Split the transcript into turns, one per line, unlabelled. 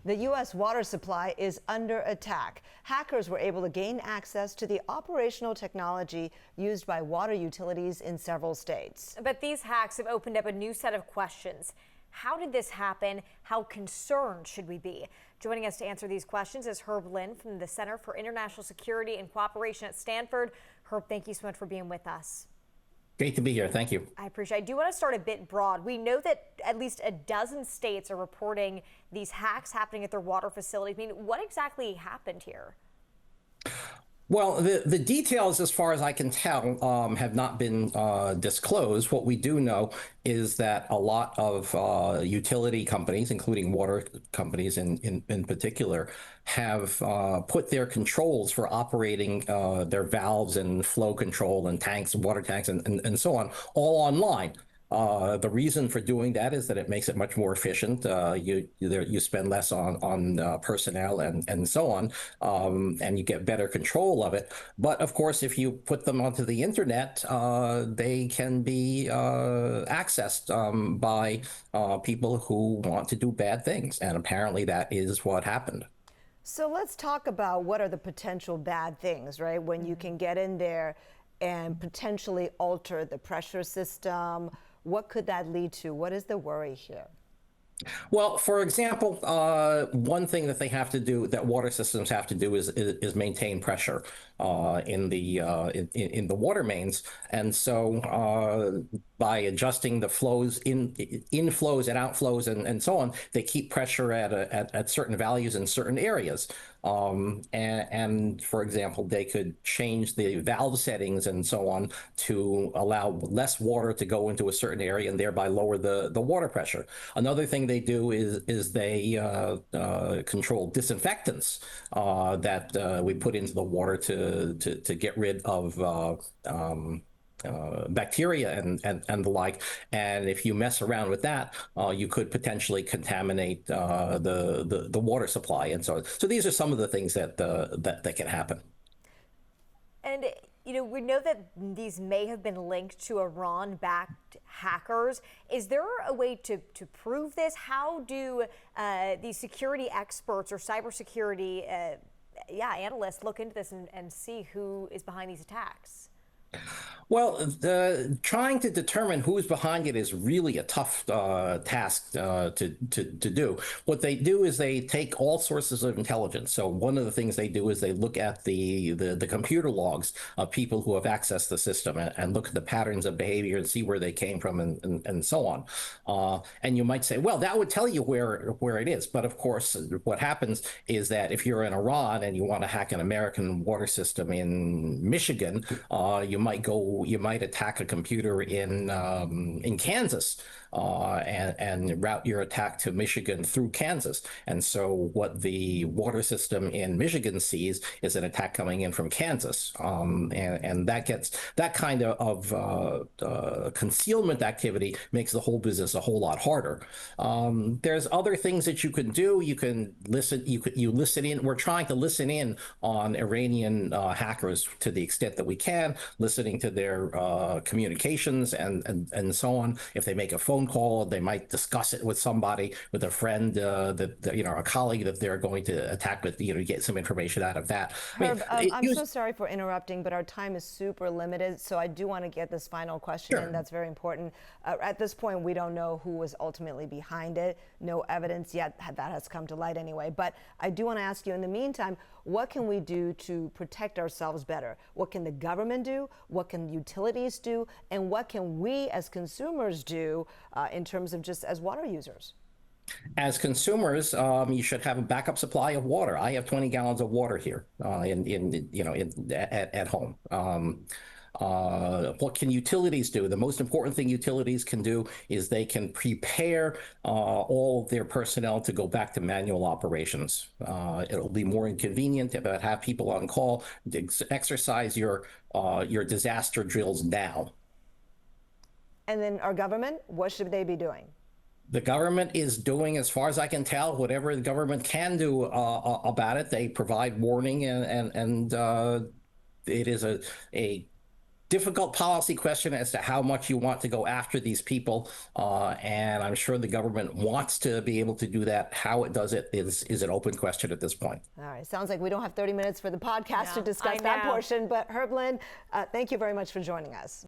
The U.S. water supply is under attack. Hackers were able to gain access to the operational technology used by water utilities in several states.
But these hacks have opened up a new set of questions. How did this happen? How concerned should we be? Joining us to answer these questions is Herb Lin from the Center for International Security and Cooperation at Stanford. Herb, thank you so much for being with us.
Great to be here. Thank you.
I appreciate it. I do want to start a bit broad. We know that at least a dozen states are reporting these hacks happening at their water facilities. I mean, what exactly happened here?
Well, the details, as far as I can tell, have not been disclosed. What we do know is that a lot of utility companies, including water companies in particular, have put their controls for operating their valves and flow control and tanks and water tanks and so on all online. The reason for doing that is that it makes it much more efficient. You spend less on personnel and so on, and you get better control of it. But of course, if you put them onto the internet, they can be accessed by people who want to do bad things. And apparently that is what happened.
So let's talk about what are the potential bad things, right? When you can get in there and potentially alter the pressure system. What could that lead to? What is the worry here?
Well, for example, one thing that they have to do, that water systems have to do, is maintain pressure in the water mains, and so by adjusting the flows, inflows and outflows and so on, they keep pressure at certain values in certain areas. And for example, they could change the valve settings and so on to allow less water to go into a certain area and thereby lower the water pressure. Another thing they do is they control disinfectants that we put into the water to get rid of bacteria and the like. And if you mess around with that, you could potentially contaminate the water supply and so on. So these are some of the things that can happen.
And you know, we know that these may have been linked to Iran-backed hackers. Is there a way to prove this? How do these security experts or cybersecurity analysts look into this and see who is behind these attacks?
Well, trying to determine who's behind it is really a tough task to do. What they do is they take all sources of intelligence. So one of the things they do is they look at the computer logs of people who have accessed the system and look at the patterns of behavior and see where they came from and so on. And you might say, well, that would tell you where it is. But of course, what happens is that if you're in Iran and you want to hack an American water system in Michigan, you might attack a computer in Kansas and route your attack to Michigan through Kansas. And so what the water system in Michigan sees is an attack coming in from Kansas. And that kind of concealment activity makes the whole business a whole lot harder. There's other things that you can do. You can listen. You listen in. We're trying to listen in on Iranian hackers to the extent that we can, listening to their communications and so on. If they make a phone call, they might discuss it with somebody, with a friend, a colleague that they're going to attack with, get some information out of that.
Herb, I'm so sorry for interrupting, but our time is super limited, so I do want to get this final question in. That's very important. At this point, we don't know who was ultimately behind it. No evidence yet that has come to light anyway. But I do want to ask you, in the meantime, what can we do to protect ourselves better? What can the government do? What can utilities do? And what can we as consumers do in terms of just as water users?
As consumers, you should have a backup supply of water. I have 20 gallons of water here at home. What can utilities do? The most important thing utilities can do is they can prepare all of their personnel to go back to manual operations. It'll be more inconvenient to have people on call. Exercise your disaster drills now.
And then our government, what should they be doing?
The government is doing, as far as I can tell, whatever the government can do about it. They provide warning, and it is a difficult policy question as to how much you want to go after these people. And I'm sure the government wants to be able to do that. How it does it is an open question at this point.
All right. Sounds like we don't have 30 minutes for the podcast to
No,
discuss
I
that
know.
portion. But Herb Lynn, thank you very much for joining us.